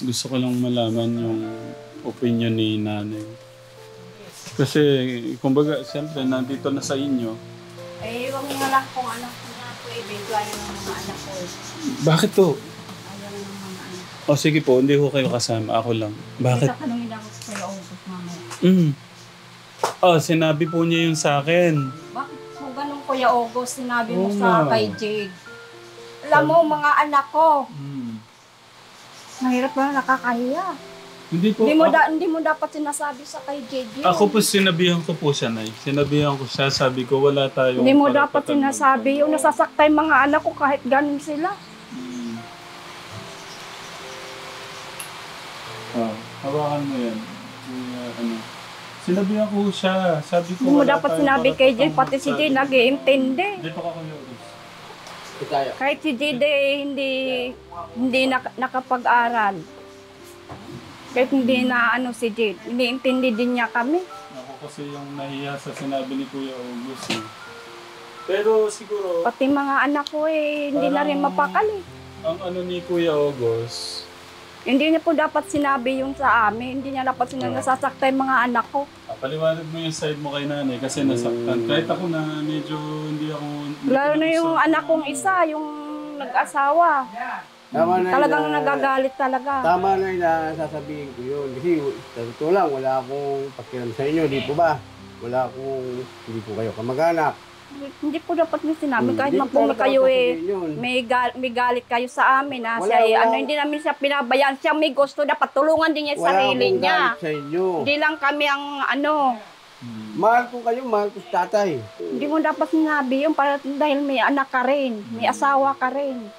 Gusto ko lang malaman yung opinion ni nanay. Kasi, kumbaga, siyempre, nandito na sa inyo. Eh, huwag nga lang kung anak ko na po, ibigay ng mga anak ko. Bakit to? Ayaw ng mga anak. O sige po, hindi ko kayo kasama. Ako lang. Bakit? Isa tanongin ako sa kayo, August, mamaya. Oh, sinabi po niya yun sa akin. Bakit po ganun, Kuya August, sinabi mo Oo sa nga. kay Jade? Alam mo, mga anak ko, mahirap na nakakahiya. Hindi po. Hindi mo dapat sinasabi sa kay Jade yun. Ako po, sinabihan ko po siya, Nay. Sinabihan ko siya, sabi ko, wala tayong... Hindi mo dapat sinasabi yung nasasaktan yung mga anak ko kahit ganun sila. Hawakan mo yan. Sinabihan ko siya. Sabi ko, Hindi mo dapat sinabi kay Jade, pati si Jade nag-iintindi. Dito ka kayo. Kahit si Jade hindi nakapag-aral. Kahit hindi na si Jade, iniintindi din niya kami. Ako kasi yung nahiya sa sinabi ni Kuya August. Pero siguro... Pati mga anak ko hindi na rin mapakali. Ang ano ni Kuya August... Hindi niya po dapat sinabi yung sa amin. Hindi niya dapat nasasaktan yung mga anak ko. Paliwanag mo yung side mo kay nanay kasi nasaktan. Kahit ako na medyo hindi ako... Lalo na yung anak kong isa, yung nag-asawa. Talagang nagagalit talaga. Tama na yung nasasabihin ko yun. Kasi sa totoo lang, wala akong pakialam sa inyo, di po ba? Hindi po kayo kamag-anak. Hindi po dapat niyo sinabi. Kahit po kayo may galit kayo sa amin. Hindi namin siya pinabayaan. Siya may gusto, dapat tulungan din niya sa sarili niya. Wala akong galit sa inyo. Hindi lang kami ang Mahal ko kayo, mahal ko sa tatay. Hindi mo dapat sinabi yun dahil may anak ka rin, may asawa ka rin.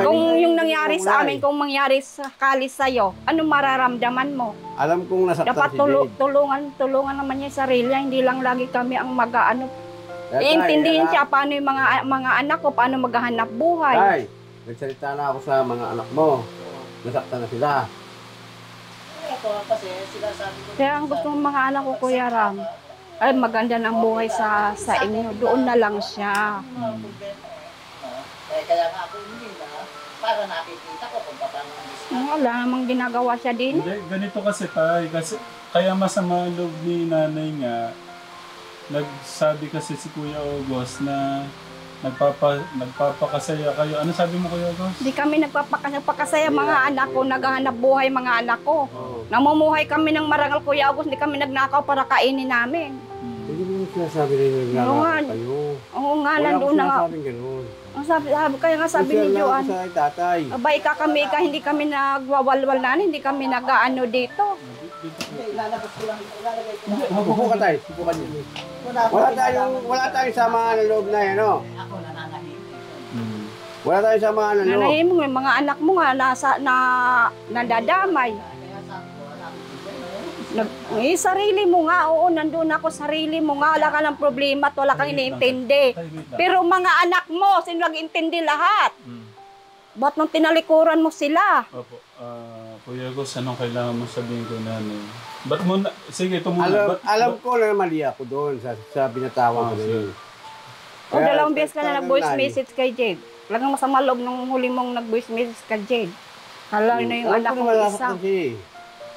Kung yung nangyari sa amin, kung mangyari sakali sa'yo, anong mararamdaman mo? Alam kong nasaktan dapat si Jade. tulungan naman niya yung sarili niya, hindi lang lagi kami ang iintindihin siya paano yung mga anak ko, paano maghahanap buhay. Tay, nagsalita na ako sa mga anak mo. Nasaktan na sila. Kaya ang gusto ng mga anak ko, Kuya Ram, ay maganda ng buhay sa inyo. Doon na lang siya. Kaya nga ako hindi na, para nakikita ko kung paano ang discount. Wala namang ginagawa siya din. Hindi, ganito kasi tayo. Kaya masama ang loob ni nanay nga. Nagsabi kasi si Kuya August na nagpapakasaya kayo. Ano sabi mo, Kuya August? Hindi kami nagpapakasaya mga anak ko, naghahanap buhay mga anak ko. Namumuhay kami ng marangal, Kuya August, hindi kami nagnakaw para kainin namin. Hindi mo sinasabi rin nagnanakaw kayo. Oo nga, nandun na nga. Wala ko sinasabing ganun. Kaya nga sabi ni Joan, sa tatay. abay hindi kami nagwawalwal na, hindi kami nag-ano dito. Ilalabas ko lang, ilalagay ko lang. Upo ka tayo, upo ka dito. Wala tayong samaan ng loob na yan, no? Ako nananahimik. Wala tayong samaan ng loob. Nanahin mo, yung mga anak mo nga nadadamay. Kaya sabi ko, Sarili mo nga, oo, nandun ako, sarili mo nga, wala ka ng problema at wala kang iniintindi. Pero mga anak mo, sino nag-intindi lahat? Ba't nung tinalikuran mo sila? Opo. Kuya August, anong kailangan mo sabihin ko nanay? Ba't mo na... Sige, ito muna. Alam ko na mali ako doon sa binatawan ko na yun. O, dalawang beses ka na nag-voice message kay Jade. Talagang masama loob nung huli mong nag-voice message kay Jade. Hala na yung anak mo isa.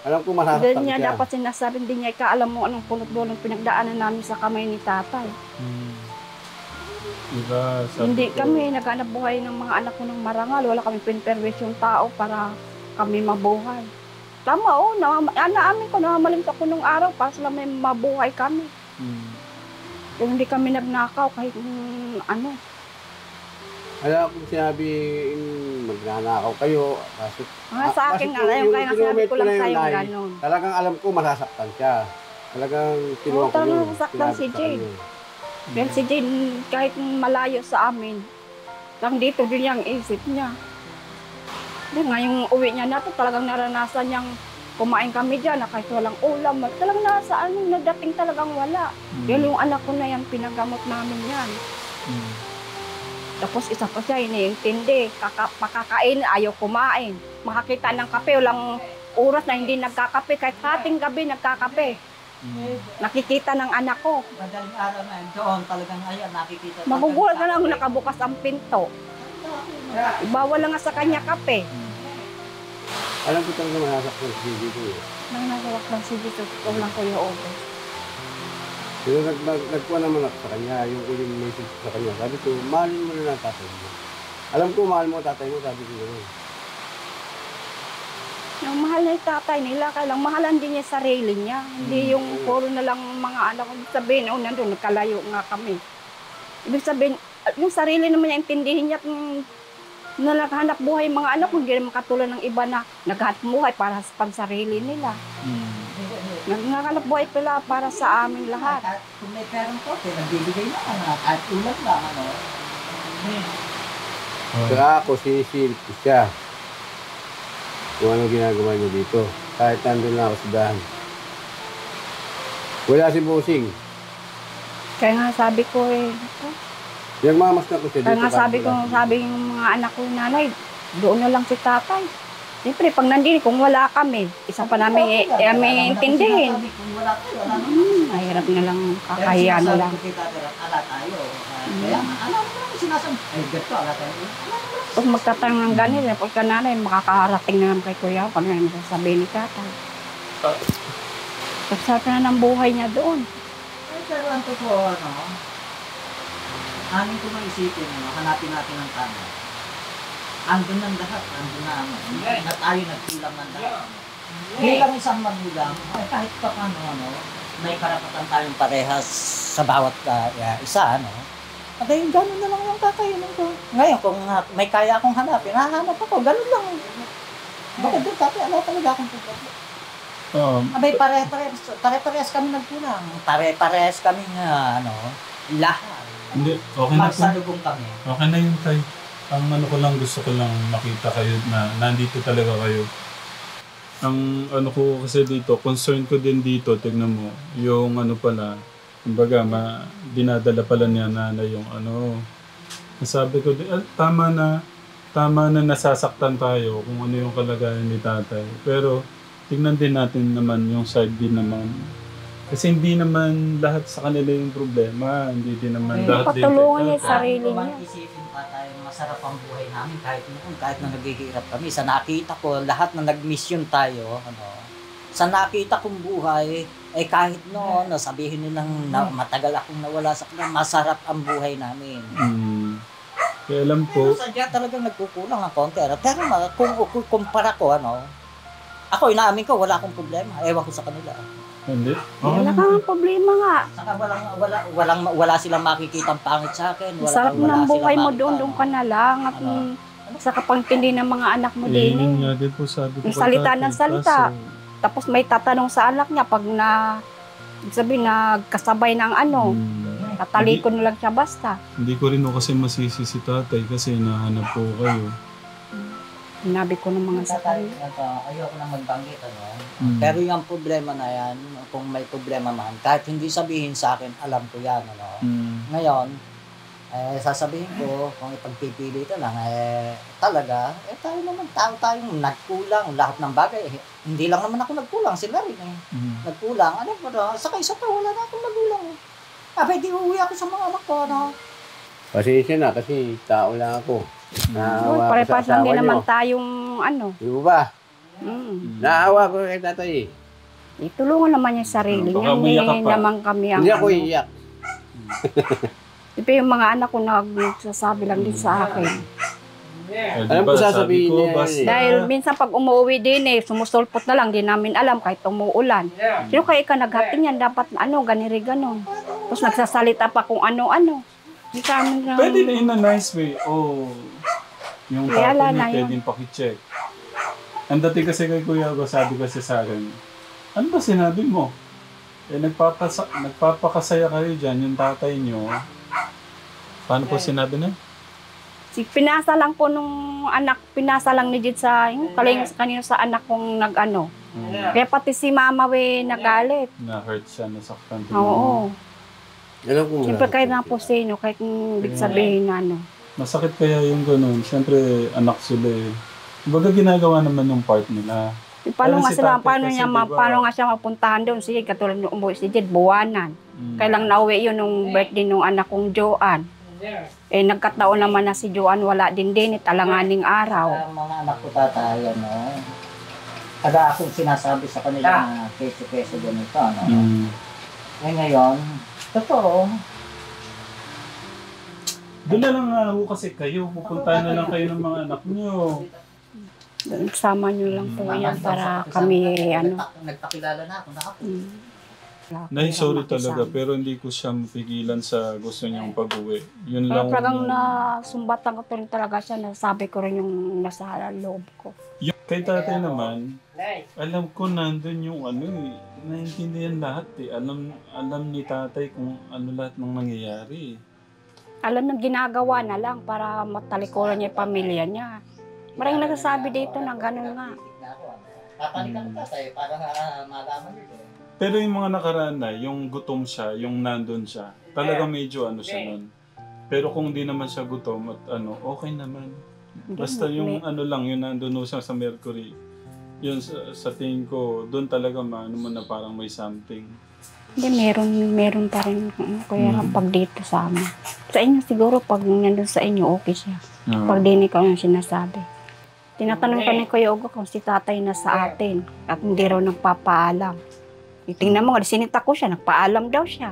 Alam ko masasaktan siya. Hindi niya dapat sinasabi, hindi niya ikaalam mo anong punot-dulong pinagdaanan namin sa kamay ni tatay. Diba, Hindi kami naghanap buhay ng mga anak ko ng marangal. Wala kami pinperwisyong tao para kami mabuhay. Tama, oo. Naamin ko, namamalimta ko nung araw para sila may mabuhay kami. Kung hindi kami nagnakaw kahit ano. Alam ko sinabi magnanakaw kayo. Sa akin nga, kaya sinabi ko lang sa'yo gano'n. Talagang alam ko masasaktan siya. Talagang tinuwa ko yun. Masaktan si Jade. Dahil si Jade kahit malayo sa amin, lang dito din yung isip niya. Dahil nga yung uwi niya na to, talagang naranasan niyang kumain kami dyan na kahit walang ulam. Talagang nasa nadating talagang wala. Dahil yung anak ko na yan, pinagamot namin yan. Tapos isa pa siya, iniintindi. Pakakain, ayaw kumain. Makakita ng kape, walang oras na hindi nagkakape. Kahit hating gabi nagkakape. Nakikita ng anak ko. Madaling araw na yun, doon talagang ayan, nakikita. Magugulat na lang nakabukas ang pinto. Bawal lang nga sa kanya kape. Alam ko talaga manasaktan si dito eh. Nang nasawak lang si dito, ikaw lang Kuya August. Pero nagkuha naman ako sa kanya, yung uling message sa kanya. Sabi ko, mahalin mo na lang tatay mo. Alam ko, mahal mo tatay mo, sabi ko gano'n. Yung mahal na yung tatay nila, kailang mahalan din niya sarili niya. Hindi yung puro na lang mga anak. Ibig sabihin, nandun, nagkalayo nga kami. Ibig sabihin, yung sarili naman niya, intindihin niya na naghanap buhay yung mga anak, hindi naman katulad ng iba na naghanap buhay para sa pansarili nila. Naghanap buhay pala para sa amin lahat. Kahit kung may perang ko, nagbibigay na kahit ulam lang, ano. Saka ako, sinisilip ko siya. Kung ano ginagawa niya dito. Kahit nandun na ako sa dahan. Wala si Busing. Kaya nga sabi ko Nagmamas na ko siya dito. kaya nga sabi yung mga anak ko, nanay, doon na lang si tatay. Siyempre, pag nandito, kung wala kami, isa pa namin intindihin. Sabi kung wala tayo, wala naman. Mahirap na lang, kakahiya na lang. Pero sinasabi ko kay Tatay, ala tayo. Kaya, alam mo naman sinasabi. Ay, ganito, ala tayo. Kung magtatanong ng ganito, pagka nanay, makakarating na naman kay Kuya, pag naman sasabihin ni tatay. Pagsarap na ng buhay niya doon. Ay, pero ang totoo, ano, amin ko maisipin, hanapin natin ang tama. Andun ng lahat, andun na ano. Na tayo nagkulang ng lahat. Bilang isang magulang, kahit pa paano, ano, may karapatan tayong parehas sa bawat isa, ano. At ayun, gano'n na lang yung kakainin ko. Ngayon, kung may kaya akong hanapin, hahanap ako, gano'n lang. Bakit doon, tatay, ala talaga akong problema. Abay, pare-parehas kami nagkulang. Pare-parehas kami nga, ano, lahat. Hindi, okay na po. Magsalubong kami. Okay na yun, tay. Ang ano ko lang, gusto ko lang makita kayo na nandito talaga kayo. Ang ano ko kasi dito, concern ko din dito, tignan mo, yung ano pala, kumbaga, dinadala pala niya nanay yung ano. Nasabi ko, tama na nasasaktan tayo kung ano yung kalagayan ni tatay. Pero, tignan din natin naman yung side din naman. Kasi hindi naman lahat sa kanila yung problema. Hindi din naman lahat din. Patulungan niya yung sarili niya. Isipin pa tayo, masarap ang buhay namin kahit noon, kahit na naghihirap kami. Sa nakita ko, lahat na nag-mission tayo, ano, sa nakita kong buhay, kahit noon, sabihin nilang na matagal akong nawala sa kanya, masarap ang buhay namin. Kaya alam Pero po, sadya talagang nagkukulang ang konti. Pero kung kumpara ko, ano, ako inaamin ko, wala akong problema. Ewan ko sa kanila. hindi. Wala kang problema nga. Saka wala silang makikitang pangit sa akin. Masarap ng buhay mo doon ka na lang. At sa kapangtindi ng mga anak mo din. Yun nga din po sabi ko. Yung salita tatay, ng salita. kaso, Tapos may tatanong sa anak niya pag sabi nagkasabay ng ano, tatalikon na lang siya basta. Hindi ko rin po kasi masisi si tatay kasi nahanap po kayo. Sinabi ko ng mga sa kanya. Ayoko na magbanggit, ano. Pero yung problema na yan, kung may problema man, kahit hindi sabihin sa akin, alam ko yan, ano. Ngayon, sasabihin ko, kung ipagpipili ito lang, talaga, tayo naman, tayong nagkulang, lahat ng bagay. Hindi lang naman ako nagkulang, sila rin nagkulang. Ano po na, saka isa pa, wala na akong nagulang. Abay, di uuwi ako sa mga anak ko, ano. Pasensya na kasi tao lang ako. Naawa ko sa Pare-pas lang asawa din naman nyo. tayong ano. Di mo ba? Mm. Naawa ko kay tatay eh. Itulungan naman yung sarili Baka niya. umiyak ka Hindi pa. naman kami ang Hindi ako ano. iiyak. Diba yung mga anak ko nagsasabi lang din sa akin. Alam ko sasabihin niya basta, yan eh. Dahil minsan pag umuwi din sumusulpot na lang, di namin alam kahit umuulan. Sino kaya ka naghating yan? Dapat ganiri ganon. Tapos nagsasalita pa kung ano-ano. Hindi ka amin na. pwede na in a nice way. Yung Kaya tatay na niya, yun. pwedeng pakicheck. Ang dati kasi kay Kuya Go, sabi kasi sa akin, ano ba sinabi mo? Nagpapakasaya kayo dyan, yung tatay niyo. Paano po sinabi na? Pinasa lang po nung anak, pinasa lang ni Jid sa, yung kanino sa anak kong nag-ano. Kaya pati si Mama nagalit. Na-hurt siya, nasaktan. Oo. Alam ko Siyempre kahit na po sino, kahit ibig sabihin na ano. Masakit kaya yung ganun. Siyempre, anak sila eh. Baga ginagawa naman yung part nila. Paano Pero nga si sila, tatay paano kasi, niya, diba? paano nga siya mapuntahan doon? Sige, katulad nung umuwi si Jed, buwanan. Kailang nauwi yun nung birthday nung anak kong Joanne. Nagkataon naman na si Joanne wala din alanganing araw. Mga anak ko tatay, ano, Kada akong sinasabi sa kanila na keso-keso ganito, ano. Mm. Eh ngayon, totoo. Doon na lang nga ho kasi kayo. Pupunta na lang kayo ng mga anak nyo. Sama nyo lang po yan para kami, Nagpakilala na ako, nakapo. Nay, sorry talaga, pero hindi ko siya mapigilan sa gusto niyang pag-uwi. Yun lang. Talagang nasumbatan ko rin talaga siya, nasabi ko rin yung nasa loob ko. Kay tatay naman, alam ko nandun yung ano eh. Naintindihan lahat eh. Alam ni tatay kung ano lahat ng nangyayari eh. Alam na ginagawa na lang para matalikuran niya yung pamilya niya. Maraming nagsasabi dito na gano'n nga. Papalikan ka tayo para malaman nito. Pero yung mga nakaraan na, yung gutom siya, yung nandun siya, talagang medyo ano siya nun. Pero kung di naman siya gutom at ano, okay naman. Basta yung ano lang, yung nandun siya sa Mercury, yun sa tingin ko, doon talaga maano mo na parang may something. Hindi, meron pa rin. Kaya pag dito sa amin. Sa inyo siguro, pag nandun sa inyo, okay siya. Pag dinig ko yung sinasabi. Tinatanong ka ni Kuya Ugo kung si tatay na sa atin at hindi raw nagpapaalam. Tingnan mo, sinita ko siya, nagpaalam daw siya.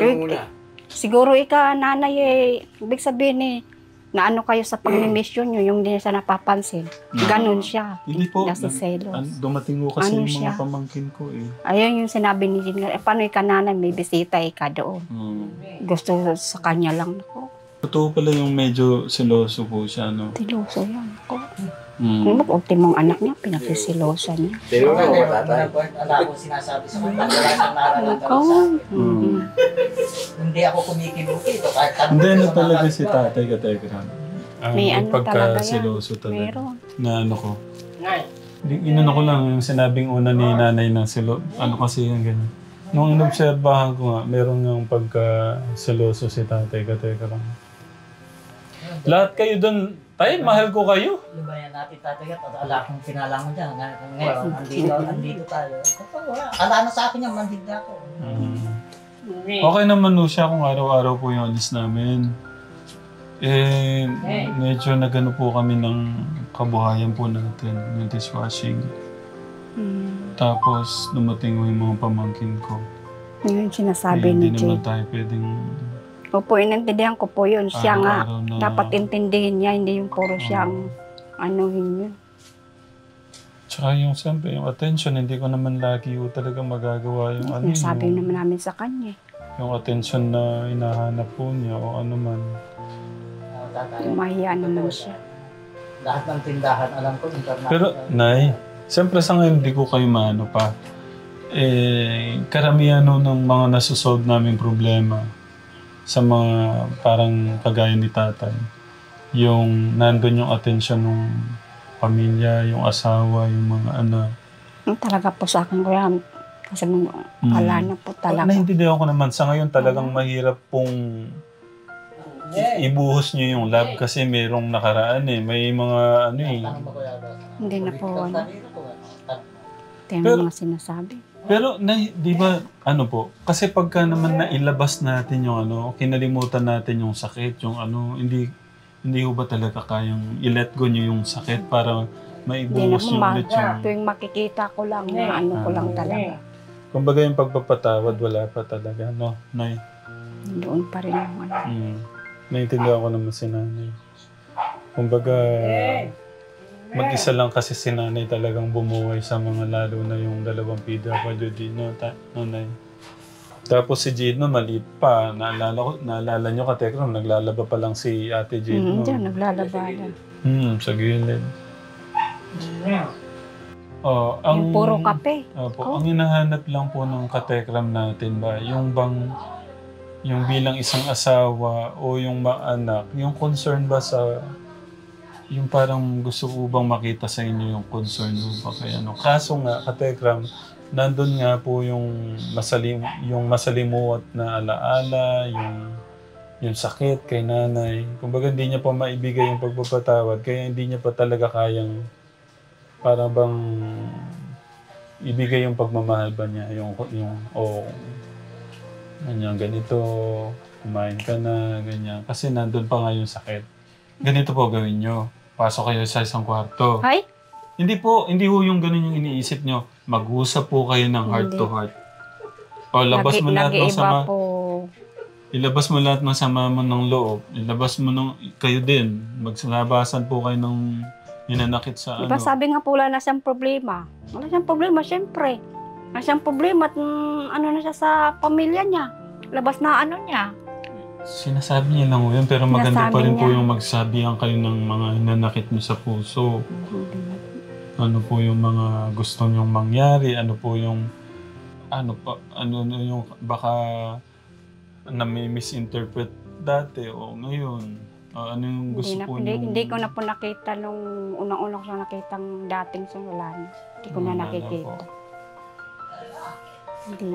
Yung muna. Siguro nanay ibig sabihin na ano kayo sa pag-mission nyo, yung hindi siya napapansin. Ganon siya. Hindi po. Nasa selos. Dumating ko kasi Ano yung siya? mga pamangkin ko eh. Ayun yung sinabi ni Jin, paano nanay, may bisita ka doon. Gusto sa kanya lang ako. Totoo pala yung medyo seloso po siya, no? Siloso yan ako. Kung ultimong anak niya, pinakisilosa niya. Sino ka mga tatay? Wala akong sinasabi sa kanya. Wala siyang nararamdaman sa akin. Hindi ako kumikibuti ito. Kahit tanong Hindi ko na sa talaga mga- si tatay Katekram. May ano talaga yan. Seloso talaga. Meron. Na ano ko. Inano ko lang yung sinabing una ni nanay na ano kasi yung ganyan. Nung inobserbahan ko nga, meron yung pagka-seloso si tatay Katekram. Lahat kayo doon, tay, mahal ko kayo. Lubayan natin tatay at ala akong pinala mo dyan. Ngayon, andito tayo. Wala. Ala na sa akin yan, mandig na ako. Okay naman no siya kung araw-araw po yung alis namin. Medyo nagano po kami ng kabuhayan po natin, yung dishwashing. Tapos dumating yung mga pamangkin ko. Yun yung sinasabi ni Hindi Jay. naman tayo pwedeng Opo, inintindihan ko po yun. Siya nga, araw-araw na... dapat intindihin niya, hindi yung puro siyang anuhin yun. Tsaka yung siyempre, yung attention, hindi ko naman lagi yung talaga magagawa yung ano Sinasabi yung, naman namin sa kanya. yung attention na hinahanap po niya o ano man. Mahiya naman siya. Lahat ng tindahan, alam ko, international. Pero, Nay, siyempre sa ngayon hindi ko kayo maano pa. Karamihan no, ng mga nasusolve namin problema sa mga parang kagaya ni tatay, yung nandun yung attention ng pamilya, yung asawa, yung mga anak. Talaga po sa akin, kuya. Kasi wala na po talaga. Naintindihan ko naman sa ngayon talagang mahirap pong ibuhos nyo yung love kasi merong nakaraan eh. May mga ano eh. Hindi na po ano. Ito yung Pero- mga sinasabi. Pero di ba ano po, kasi pagka naman nailabas natin yung ano, kinalimutan natin yung sakit, yung ano, hindi ho ba talaga kayang i-let go nyo yung sakit para Hindi maibuhos nyo naman ulit yung... tuwing makikita ko lang, na ano ko lang talaga. Kumbaga yung pagpapatawad, wala pa talaga, no? Nay. Doon pa rin yung ano. Naintindihan ko naman si nanay. Kumbaga, mag-isa lang kasi si nanay talagang bumuhay sa mga lalo na yung dalawang PWD, no, nanay. Tapos si Gino, maliit pa. Naalala nyo ka, Tekram, naglalaba pa lang si Ate Gino. Diyan, naglalabanan. Sa gilid. Yung puro kape. Opo, ang hinahanap lang po ng katekram natin ba, yung bang, yung bilang isang asawa o yung anak, yung concern ba sa, yung parang gusto ko bang makita sa inyo yung concern mo ba kaya ano. Kaso nga, katekram, nandun nga po yung masalimuot na alaala, yung sakit kay nanay. Kumbaga hindi niya pa maibigay yung pagpapatawad, kaya hindi niya pa talaga kayang para bang ibigay yung pagmamahal ba niya, ganyan, ganito, kumain ka na, ganyan. Kasi nandun pa nga yung sakit. Ganito po gawin nyo. Pasok kayo sa isang kwarto. Ay, Hindi ho yung ganun yung iniisip nyo. Mag-usap po kayo ng heart to heart. O, labas mo lahat ng sama. po. Ilabas mo lahat ng sama mo ng loob. Ilabas mo kayo din. Maglabasan po kayo ng inanakit sa Diba sabi nga po wala na siyang problema. Wala siyang problema, syempre. Wala siyang problema at ano na siya sa pamilya niya. Labas na ano niya. Sinasabi niya lang yun, pero maganda Sinasabi pa rin po niya. yung magsabihan kayo ng mga hinanakit niyo sa puso. Ano po yung mga gusto niyong mangyari, ano po yung ano yung baka na may misinterpret dati o ngayon. Ano yung gusto po niyong... Hindi ko na po nakita nung unang-una ko siya nakitang dating sa wala na. Hindi ko na Wala na nakikita. po. Hindi.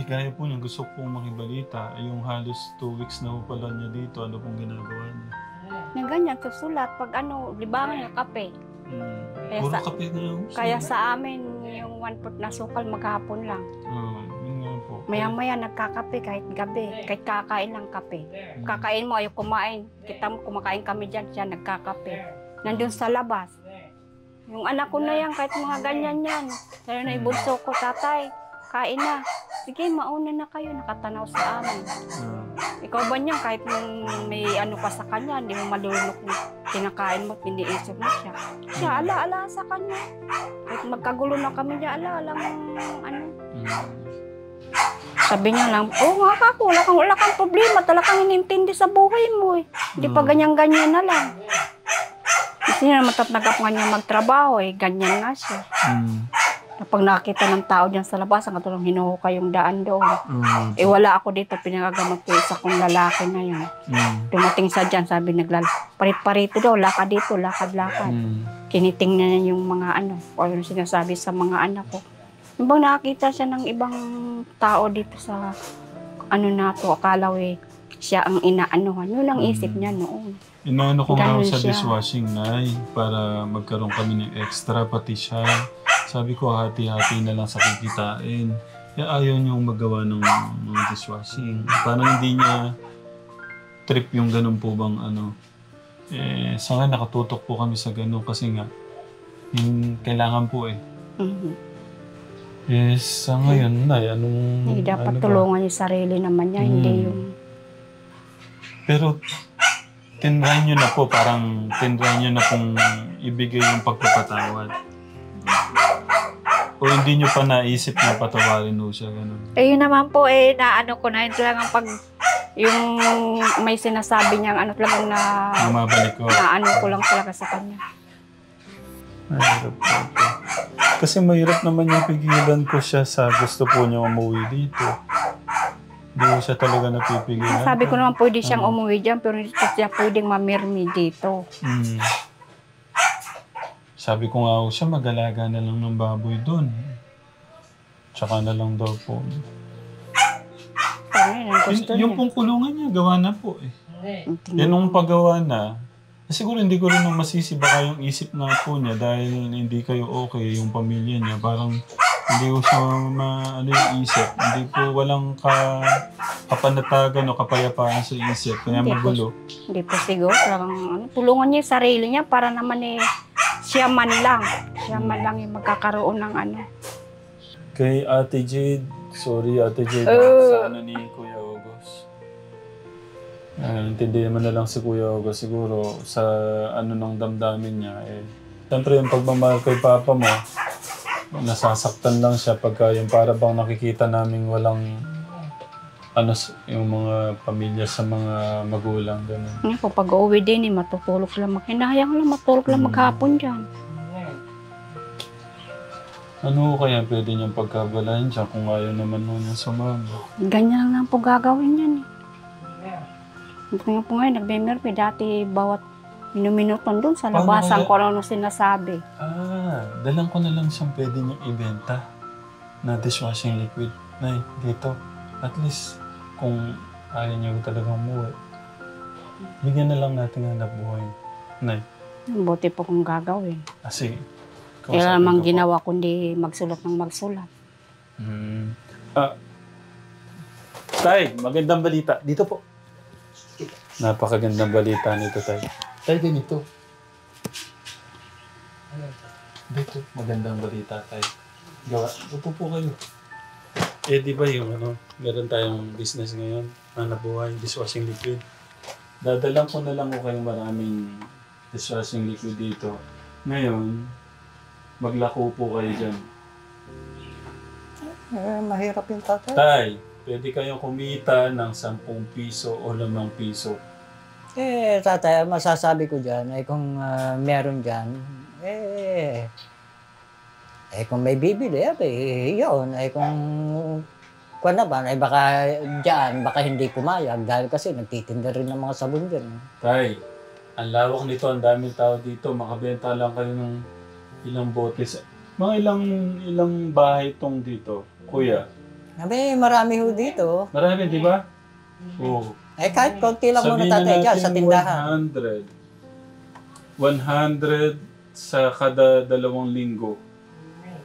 Gaya po niya, gusto pong makibalita. Yung halos 2 weeks na po pala niya dito, ano pong ginagawa niya? Na ganyan, susulat. Pag libangan niya kape. Kaya Puro sa- kape na yung... Kaya sa amin, yung 1/4 na sukal maghapon lang. Yun nga po. Maya-maya nagkakape kahit gabi. Kahit kakain ng kape. Kakain mo, ayaw kumain. Kita mo, kumakain kami dyan, siya nagkakape. Nandun sa labas. Yung anak ko na yan, kahit mga ganyan yan. Lalo na ibunso ko, tatay, kain na. Sige, mauna na kayo, nakatanaw sa amin. Ikaw ba niyan, kahit may ano ka sa kanya, hindi mo malulunok na kinakain mo, piniisip mo siya. Siya, ala sa kanya. Kahit magkagulo na kami niya, ala mong ano. Sabi niya lang, nga kako, wala kang problema, talagang inintindi sa buhay mo eh. Hindi pa ganyan-ganyan na lang. Kasi na matatnagap nga niya magtrabaho eh, ganyan nga siya. Kapag nakakita ng tao dyan sa labas, ang katulong hinuhukay yung daan doon. Wala ako dito, pinagagamot ko isa kong lalaki na yun. Dumating sa dyan, sabi parit-parito daw, lakad dito, lakad-lakad. Kinitingnan niya yung mga ano, o yung sinasabi sa mga anak ko. Yung bang nakakita siya ng ibang tao dito sa ano na to, akala siya ang inaanuhan. Yun ang isip niya noon. Inaano ko nga Ganun sa siya. dishwashing, Nay, para magkaroon kami ng extra, pati siya. Sabi ko, hati-hati na lang sa kikitain. Kaya ayaw niyong magawa ng mga dishwashing. Parang hindi niya trip yung ganun po bang ano. Sa nga nakatutok po kami sa ganun kasi nga, yung kailangan po eh. Yes, sa ngayon, Nay, anong... Dapat ano ba? tulungan yung sarili naman niya, hindi yung... Pero, tinry nyo na po, parang tinry nyo na pong ibigay yung pagpapatawad. O hindi nyo pa naisip na patawarin mo siya, gano'n? Yun naman po naano ko na, ito lang ang pag... Yung may sinasabi niyang ano talagang Bumabalik ko. na ano ko lang talaga sa kanya. Mahirap po. Kasi mahirap naman yung pigilan ko siya sa gusto po niya umuwi dito. Hindi ko siya talaga napipigilan. Sabi ko naman pwede siyang umuwi dyan, pero hindi siya pwedeng mamirmi dito. Sabi ko nga siya, mag-alaga na lang ng baboy doon. Tsaka na lang daw po. Gusto Yung niya. pong kulungan niya, gawa na po eh. Yan nung paggawa na, siguro hindi ko rin nung masisi baka yung isip nga po niya dahil hindi kayo okay yung pamilya niya. Parang hindi ko siya ano yung isip. Hindi po walang kapanatagan o kapayapaan sa isip. Kaya Hindi po. magulo. Hindi po siguro. Talagang, tulungan niya yung sarili niya para naman siya man lang. Siya man lang yung magkakaroon ng ano. Kay Ate Jade, sorry Ate Jade, sa ano ni Kuya August. Intindihan mo na lang si Kuya August siguro sa ano ng damdamin niya eh. Siyempre yung pagmamahal kay Papa mo, nasasaktan lang siya pagka yung para bang nakikita namin walang ano yung mga pamilya sa mga magulang ganun. Ngayon po, pag uwi din, matutulog lang. Hinahayang lang, matulog lang maghapon dyan. Ano kaya pwede niyang pagkabalahin siya kung ayaw naman mo niya sumama? Ganyan lang po gagawin yan eh. Ito nga po ngayon, nagme-merpe. Dati bawat minuminuton doon sa Paano labasan kaya? ko ano sinasabi. Dalang ko na lang siyang pwede niyang ibenta na dishwashing liquid. Nay, dito. At least, kung ayaw niyo talagang umuwi, bigyan na lang natin hanap buhay. Nay, Buti po kung gagawin. sige. Kaya namang ginawa kundi magsulat ng magsulat. Tay, magandang balita. Dito po. Napakagandang balita nito, Tay. Tay, ganito. Dito, magandang balita tayo. Gawa, upo po kayo. Eh, di ba yung meron tayong business ngayon, nabuhay, dishwashing liquid. Dadalang ko na lang ko kayong maraming dishwashing liquid dito. Ngayon, maglako po kayo dyan. Mahirap yung tatay. Tay, pwede kayong kumita ng 10 piso o 5 piso. Tatay, masasabi ko dyan, kung meron dyan, kung may bibili, yun. Kung na ba, baka dyan, baka hindi pumayag dahil kasi nagtitinda rin ng mga sabon dyan. Tay, ang lawak nito, ang daming tao dito, makabenta lang kayo ng ilang botes. Mga ilang bahay itong dito, kuya. Marami ho dito. Marami, di ba? Oo. Kahit konti lang muna tatay dyan sa tindahan. 100 sa kada 2 linggo.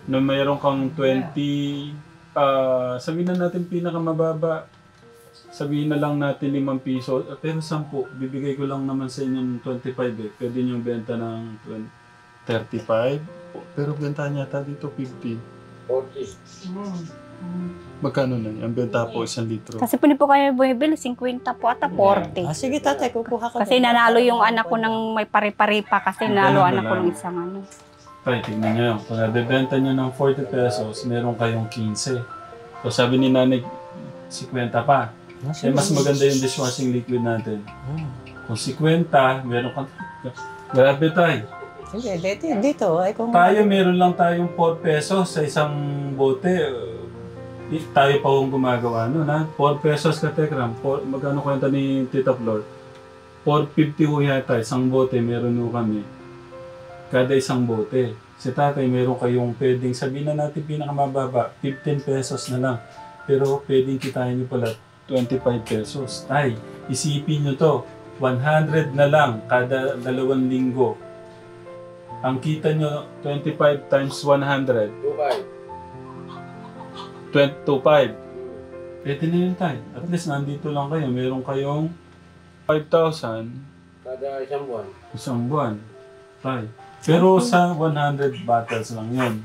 Na mayroon kang 20, sabihin na natin pinakamababa. Sabihin na lang natin 5 piso. Pero 10, bibigay ko lang naman sa inyo ng 25 eh. Pwede niyong benta ng 35. Pero benta niya dito 50. 40. Magkano na? Ang benta po 1 litro. Kasi po kayo bumibili, 50 po ata 40. Sige tatay, kukuha ka. Kasi nanalo yung anak ko ng may pare-pare pa kasi nanalo anak ko ng isang ano. Tay, tignan niyo. Kung nabibenta niyo ng 40 pesos, meron kayong 15. So sabi ni nanay, 50 pa. Mas maganda yung dishwashing liquid natin. Kung 50, meron kang... Grabe tay. Sige, dito. Kung... Tayo, meron lang tayong 4 pesos sa isang bote. Tayo pa kung gumagawa nun, ha? 4 pesos ka, Tekram. Magkano kwenta ni Tita Flor? 4.50 ho yata. Isang bote, meron ho kami. Kada isang bote. Si tatay, meron kayong pwedeng, sabihin na natin pinakamababa, 15 pesos na lang. Pero pwedeng kitain nyo pala 25 pesos. Tay, isipin nyo to. 100 na lang kada 2 linggo. Ang kita nyo, 25 times 100. 25. Pwede na yun tayo. At least nandito lang kayo. Meron kayong 5,000. Kada isang buwan. Isang buwan. Tay. Pero sa 100 bottles lang yun.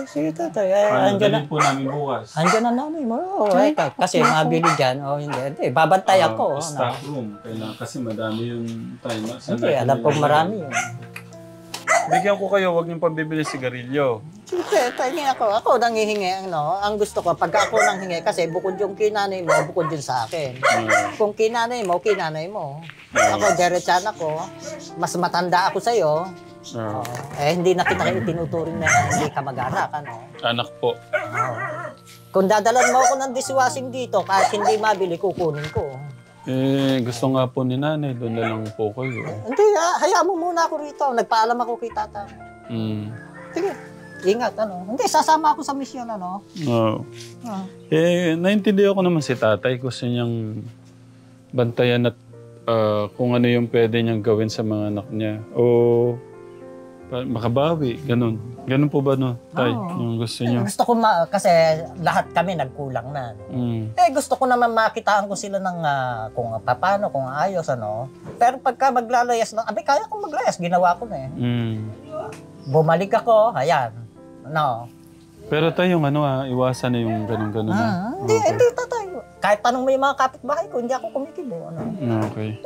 Sige tatay. Andyan po namin bukas. Andyan na nanay mo. Kasi mabili dyan. Hindi. Babantay ako. Stock room. Kailangan kasi madami yung time. Hindi, alam kong marami yun. Bigyan ko kayo, huwag niyong pambibili sigarilyo. Sige, tayo ako. Ako nanghihingi. Ang gusto ko, pag ako nanghingi, kasi bukod yung kinanay mo, bukod yun sa akin. Kung kinanay mo, kinanay mo. Ako, diretsan ako. Mas matanda ako sa'yo. Hindi na kita itinuturing na hindi ka mag-anak. Anak po. Kung dadalan mo ako ng dishwashing dito, kahit hindi mabili, kukunin ko. Gusto nga po ni nanay, doon na lang po kayo. Hindi, hayaan mo muna ako rito. Nagpaalam ako kay tata. Sige, ingat, Hindi, sasama ako sa misyon, Oo. Naintindihan ko naman si tatay. Gusto niyang bantayan at kung ano yung pwede niyang gawin sa mga anak niya. O makabawi, ganun. Ganun po ba, tay? Yung gusto niyo? Gusto ko kasi lahat kami nagkulang na. Gusto ko naman makitaan ko sila ng kung paano, kung ayos, Pero pagka maglalayas ng, kaya kong maglayas, ginawa ko na Bumalik ako, ayan. Pero tayo yung iwasan na yung ganun-ganun Hindi tatay. Kahit tanong may mga kapitbahay ko, hindi ako kumikibo. Okay.